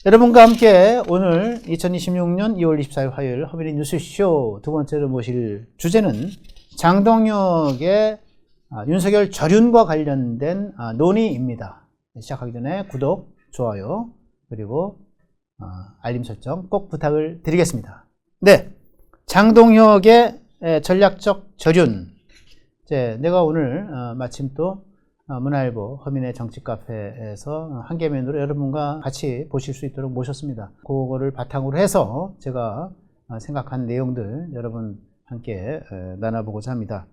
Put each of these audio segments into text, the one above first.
여러분과 함께 오늘 2026년 2월 24일 화요일 허민의 뉴스쇼 두 번째로 모실 주제는 장동혁의 윤석열 절윤과 관련된 논의입니다. 시작하기 전에 구독, 좋아요, 그리고 알림 설정 꼭 부탁을 드리겠습니다. 네, 장동혁의 전략적 절윤. 내가 오늘 마침 또 문화일보 허민의 정치카페에서 한 개면으로 여러분과 같이 보실 수 있도록 모셨습니다. 그거를 바탕으로 해서 제가 생각한 내용들 여러분 함께 나눠보고자 합니다.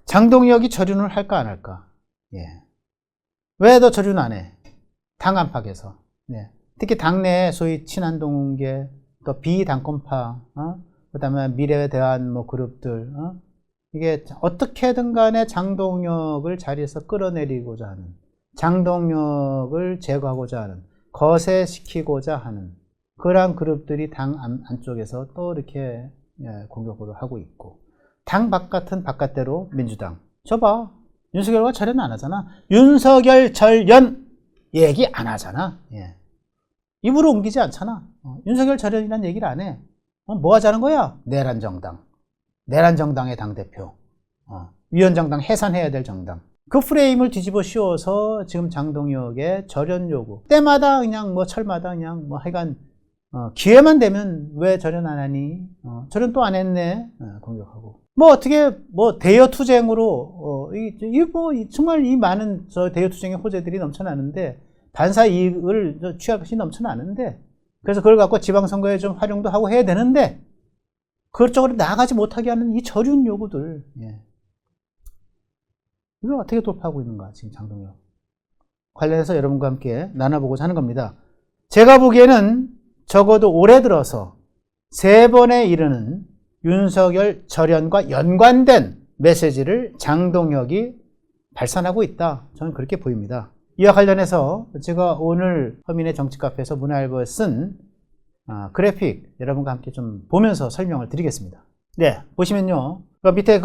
장동혁이 절윤을 할까 안 할까? 예. 왜 너 절윤 안 해? 당 안팎에서. 예. 특히 당내 소위 친한동계, 또 비당권파, 그 다음에 미래에 대한 그룹들, 이게 어떻게든 간에 장동혁을 자리에서 끌어내리고자 하는, 장동혁을 제거하고자 하는, 거세시키고자 하는 그러한 그룹들이 당 안쪽에서 또 이렇게 공격을 하고 있고, 당 바깥은 바깥대로 민주당. 저 봐, 윤석열과 절연 안 하잖아. 윤석열 절연 얘기 안 하잖아. 예. 입으로 옮기지 않잖아. 윤석열 절연이라는 얘기를 안 해. 뭐 하자는 거야? 내란 정당. 내란 정당의 당대표, 위원정당 해산해야 될 정당. 그 프레임을 뒤집어 씌워서 지금 장동혁의 절연 요구. 때마다 그냥 철마다 그냥 하여간, 기회만 되면 왜 절연 안 하니? 절연 또 안 했네? 공격하고. 어떻게, 대여 투쟁으로, 정말 이 많은 대여 투쟁의 호재들이 넘쳐나는데, 반사 이익을 취할 것이 넘쳐나는데, 그래서 그걸 갖고 지방선거에 좀 활용도 하고 해야 되는데, 그쪽으로 나가지 못하게 하는 이 절윤 요구들, 예. 이걸 어떻게 돌파하고 있는가, 지금 장동혁. 관련해서 여러분과 함께 나눠보고자 하는 겁니다. 제가 보기에는 적어도 올해 들어서 3번에 이르는 윤석열 절연과 연관된 메시지를 장동혁이 발산하고 있다. 저는 그렇게 보입니다. 이와 관련해서 제가 오늘 허민의 정치카페에서 문화일보에 쓴 그래픽 여러분과 함께 좀 보면서 설명을 드리겠습니다. 네, 보시면요. 밑에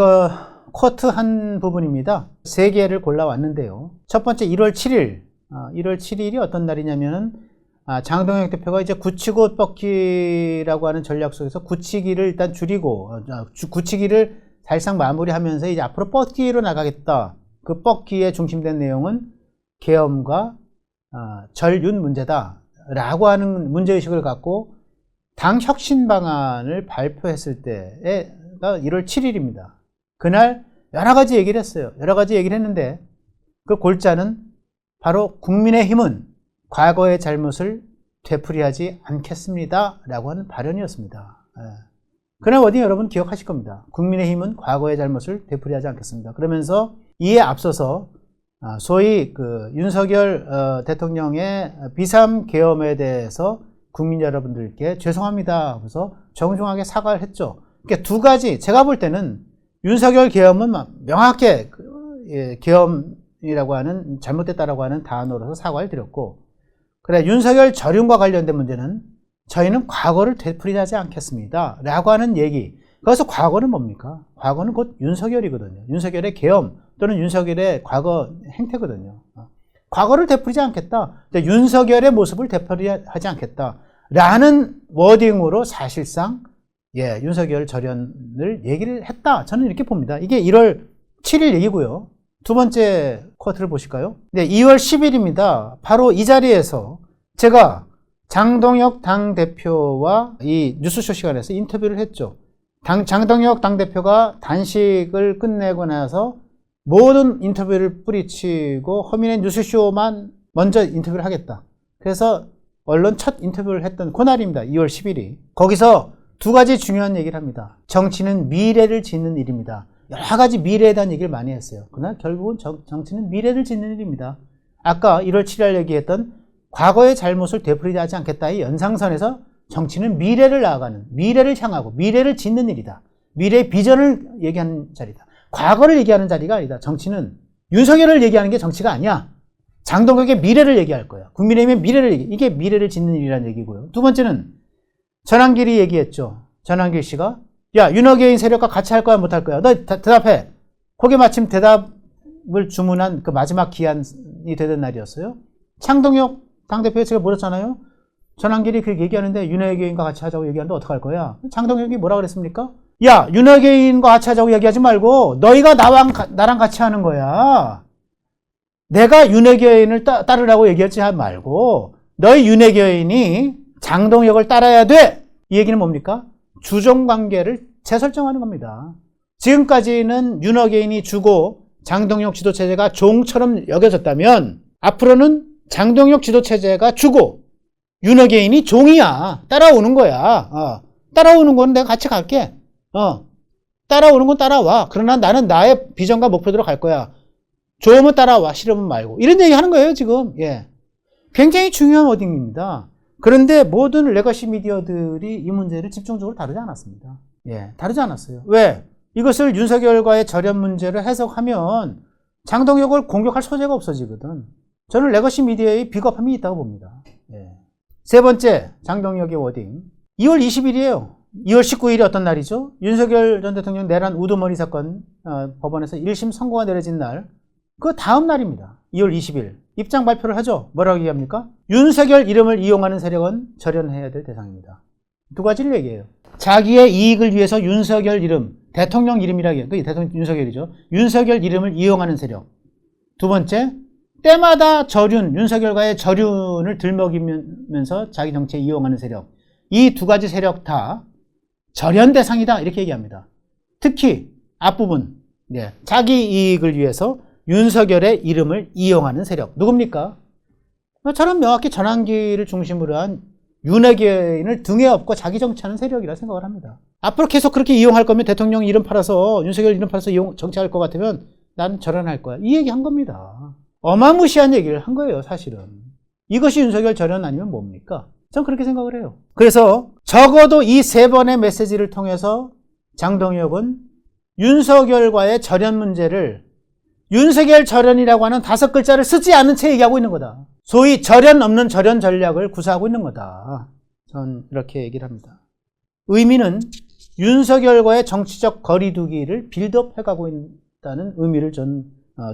쿼트 한 부분입니다. 3개를 골라왔는데요. 첫 번째 1월 7일. 1월 7일이 어떤 날이냐면은 장동혁 대표가 이제 굳히고 뻗기라고 하는 전략 속에서 굳히기를 일단 줄이고 굳히기를 사실상 마무리하면서 이제 앞으로 뻗기로 나가겠다. 그 뻗기에 중심된 내용은 계엄과 절윤 문제다. 라고 하는 문제의식을 갖고 당 혁신 방안을 발표했을 때가 1월 7일입니다. 그날 여러 가지 얘기를 했어요. 여러 가지 얘기를 했는데 그 골자는 바로 국민의힘은 과거의 잘못을 되풀이하지 않겠습니다. 라고 하는 발언이었습니다. 그날 워딩 여러분 기억하실 겁니다. 국민의힘은 과거의 잘못을 되풀이하지 않겠습니다. 그러면서 이에 앞서서 소위 윤석열 대통령의 비삼 계엄에 대해서 국민 여러분들께 죄송합니다 하면서 정중하게 사과를 했죠. 그러니까 두 가지, 제가 볼 때는 윤석열 계엄은 명확하게 계엄이라고 하는 잘못됐다라고 하는 단어로서 사과를 드렸고, 그래 윤석열 절윤과 관련된 문제는 저희는 과거를 되풀이하지 않겠습니다 라고 하는 얘기. 그래서 과거는 뭡니까? 과거는 곧 윤석열이거든요. 윤석열의 계엄 또는 윤석열의 과거 행태거든요. 과거를 되풀이하지 않겠다. 윤석열의 모습을 되풀이하지 않겠다. 라는 워딩으로 사실상 윤석열 절연을 얘기를 했다. 저는 이렇게 봅니다. 이게 1월 7일 얘기고요. 두 번째 쿼트를 보실까요? 네, 2월 10일입니다. 바로 이 자리에서 제가 장동혁 당대표와 이 뉴스쇼 시간에서 인터뷰를 했죠. 장동혁 당대표가 단식을 끝내고 나서 모든 인터뷰를 뿌리치고 허민의 뉴스쇼만 먼저 인터뷰를 하겠다. 그래서 언론 첫 인터뷰를 했던 그날입니다. 2월 10일이. 거기서 두 가지 중요한 얘기를 합니다. 정치는 미래를 짓는 일입니다. 여러 가지 미래에 대한 얘기를 많이 했어요. 그러나 결국은 정치는 미래를 짓는 일입니다. 아까 1월 7일 얘기했던 과거의 잘못을 되풀이하지 않겠다의 연상선에서 정치는 미래를 나아가는, 미래를 향하고 미래를 짓는 일이다. 미래의 비전을 얘기하는 자리다. 과거를 얘기하는 자리가 아니다. 정치는 윤석열을 얘기하는 게 정치가 아니야. 장동혁의 미래를 얘기할 거야. 국민의힘의 미래를 이게 미래를 짓는 일이라는 얘기고요. 두 번째는 전환길이 얘기했죠. 전환길 씨가 야, 윤호개인 세력과 같이 할 거야, 못 할 거야? 너 대답해. 거기에 마침 대답을 주문한 그 마지막 기한이 되던 날이었어요. 장동혁 당대표에 제가 물었잖아요. 전한길이 그렇게 얘기하는데 윤핵여인과 같이 하자고 얘기하는데 어떡할 거야? 장동혁이 뭐라 그랬습니까? 야, 윤핵여인과 같이 하자고 얘기하지 말고 너희가 나랑 같이 하는 거야. 내가 윤핵여인을 따르라고 얘기하지 말고 너희 윤핵여인이 장동혁을 따라야 돼. 이 얘기는 뭡니까? 주종관계를 재설정하는 겁니다. 지금까지는 윤핵여인이 주고 장동혁 지도체제가 종처럼 여겨졌다면 앞으로는 장동혁 지도체제가 주고 윤핵여인이 종이야. 따라오는 거야. 따라오는 건 내가 같이 갈게. 따라오는 건 따라와. 그러나 나는 나의 비전과 목표대로 갈 거야. 좋으면 따라와. 싫으면 말고. 이런 얘기 하는 거예요, 지금. 예. 굉장히 중요한 워딩입니다. 그런데 모든 레거시 미디어들이 이 문제를 집중적으로 다루지 않았습니다. 예. 다루지 않았어요. 왜? 이것을 윤석열과의 절연 문제를 해석하면 장동혁을 공격할 소재가 없어지거든. 저는 레거시 미디어의 비겁함이 있다고 봅니다. 예. 세 번째, 장동혁의 워딩. 2월 20일이에요. 2월 19일이 어떤 날이죠? 윤석열 전 대통령 내란 우두머리 사건 법원에서 1심 선고가 내려진 날, 그 다음 날입니다. 2월 20일. 입장 발표를 하죠. 뭐라고 얘기합니까? 윤석열 이름을 이용하는 세력은 절연해야 될 대상입니다. 두 가지를 얘기해요. 자기의 이익을 위해서 윤석열 이름, 대통령 이름이라고 해요. 그 대통령 윤석열이죠. 윤석열 이름을 이용하는 세력. 두 번째, 때마다 윤석열과의 절윤을 들먹이면서 자기 정치에 이용하는 세력. 이 두 가지 세력 다 절연 대상이다. 이렇게 얘기합니다. 특히 앞부분, 자기 이익을 위해서 윤석열의 이름을 이용하는 세력. 누굽니까? 저는 명확히 전환기를 중심으로 한 윤핵여인을 등에 업고 자기 정치하는 세력이라 생각을 합니다. 앞으로 계속 그렇게 이용할 거면 대통령 이름 팔아서 윤석열 이름 팔아서 정치할 것 같으면 난 절연할 거야. 이 얘기 한 겁니다. 어마무시한 얘기를 한 거예요, 사실은. 이것이 윤석열 절연 아니면 뭡니까? 전 그렇게 생각을 해요. 그래서 적어도 이 세 번의 메시지를 통해서 장동혁은 윤석열과의 절연 문제를 윤석열 절연이라고 하는 5글자를 쓰지 않은 채 얘기하고 있는 거다. 소위 절연 없는 절연 전략을 구사하고 있는 거다. 전 이렇게 얘기를 합니다. 의미는 윤석열과의 정치적 거리두기를 빌드업해가고 있다는 의미를 전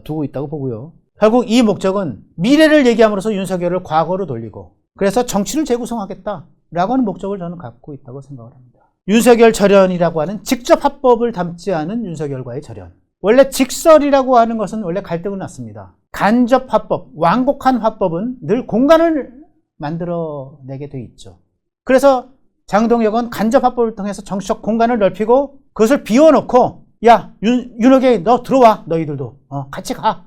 두고 있다고 보고요. 결국 이 목적은 미래를 얘기함으로써 윤석열을 과거로 돌리고 그래서 정치를 재구성하겠다라고 하는 목적을 저는 갖고 있다고 생각을 합니다. 윤석열 절연이라고 하는 직접 합법을 담지 않은 윤석열과의 절연. 원래 직설이라고 하는 것은 원래 갈등을 낳습니다. 간접 화법, 완곡한 화법은 늘 공간을 만들어내게 돼 있죠. 그래서 장동혁은 간접 화법을 통해서 정치적 공간을 넓히고 그것을 비워놓고 야, 윤핵여인 너 들어와. 너희들도 같이 가.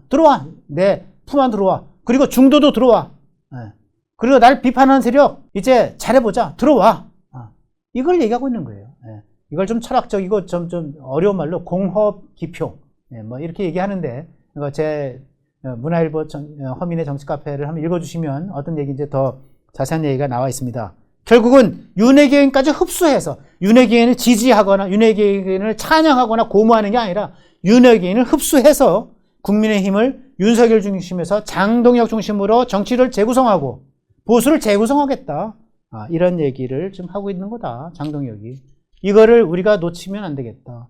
들어와. 내 품 안 들어와. 그리고 중도도 들어와. 그리고 날 비판하는 세력 이제 잘해보자. 들어와. 이걸 얘기하고 있는 거예요. 이걸 좀 철학적이고 좀 어려운 말로 공허기표 뭐 이렇게 얘기하는데 이거 제 문화일보 허민의 정치카페를 한번 읽어주시면 어떤 얘기인지 더 자세한 얘기가 나와 있습니다. 결국은 윤핵여인까지 흡수해서 윤핵여인을 지지하거나 윤핵여인을 찬양하거나 고무하는 게 아니라 윤핵여인을 흡수해서 국민의힘을 윤석열 중심에서 장동혁 중심으로 정치를 재구성하고 보수를 재구성하겠다. 이런 얘기를 지금 하고 있는 거다. 장동혁이. 이거를 우리가 놓치면 안 되겠다.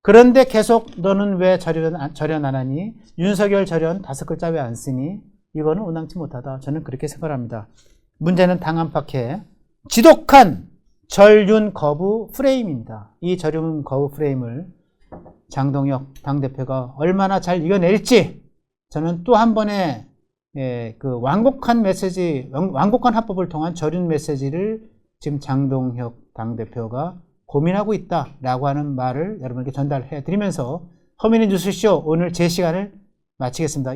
그런데 계속 너는 왜 절연 안 하니? 윤석열 절연 5글자 왜 안 쓰니? 이거는 온당치 못하다. 저는 그렇게 생각합니다. 문제는 당안팎의 지독한 절윤 거부 프레임입니다. 이 절윤 거부 프레임을 장동혁 당대표가 얼마나 잘 이겨낼지 저는 또 한 번의 그 완곡한 메시지, 완곡한 합법을 통한 절윤 메시지를 지금 장동혁 당대표가 고민하고 있다라고 하는 말을 여러분에게 전달해 드리면서 허민의 뉴스쇼 오늘 제 시간을 마치겠습니다.